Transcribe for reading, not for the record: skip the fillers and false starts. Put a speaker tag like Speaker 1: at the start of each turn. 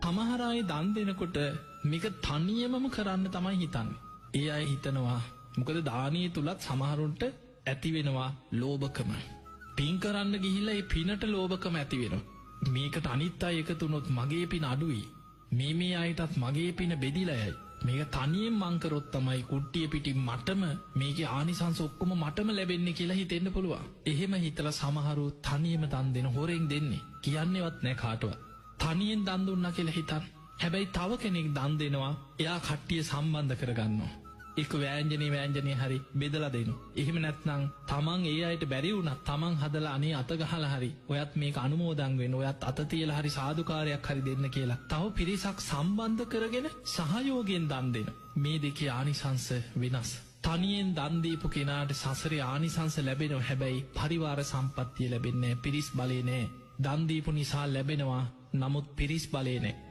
Speaker 1: සමහර අය දන් දෙනකොට මේක තනියමම කරන්න තමයි හිතන්නේ. ඒ අය හිතනවා මොකද දානීය තුලත් සමහරුන්ට ඇති වෙනවා ලෝභකම. පින් කරන්න ගිහිල්ලා ඒ පිනට ලෝභකම ඇති වෙනවා. මේකට අනිත් අය එකතු වුණොත් මගේ පින අඩුයි. මේ අයටත් මගේ පින බෙදිලා යයි. මේක තනියෙන් මං කරොත් තමයි කුට්ටිය පිටින් මටම මේකේ ආනිසංස ඔක්කොම මටම ලැබෙන්නේ කියලා හිතෙන්න පුළුවන්. එහෙම හිතලා සමහරු තනියම දන් දෙන හොරෙන් දෙන්නේ. කියන්නේවත් නැහැ කාටවත්. තනියෙන් දන් දුන්නා කියලා හිතන්. හැබැයි තව කෙනෙක් දන් දෙනවා. එයා කට්ටිය සම්බන්ධ කරගන්නවා. එක වෑංජනේ හරි බෙදලා දෙනවා. එහෙම නැත්නම් තමන් ඒ අයට බැරි වුණත් තමන් හදලා අනේ අත ගහලා හරි ඔයත් මේක අනුමෝදන් වෙන්න. ඔයත් අත තියලා හරි සාදුකාරයක් හරි දෙන්න කියලා. තව පිරිසක් සම්බන්ධ කරගෙන සහයෝගයෙන් දන් දෙනවා. මේ දෙකේ ආනිසංස වෙනස්. තනියෙන් දන් දීපු කෙනාට සසරේ ආනිසංස ලැබෙනවා. හැබැයි පරිවාර සම්පත්තිය ලැබෙන්නේ නැහැ. පිරිස් බලේ නැහැ. දන් දීපු නිසා ලැබෙනවා. නමුත් පිරිස් බලේ නැහැ.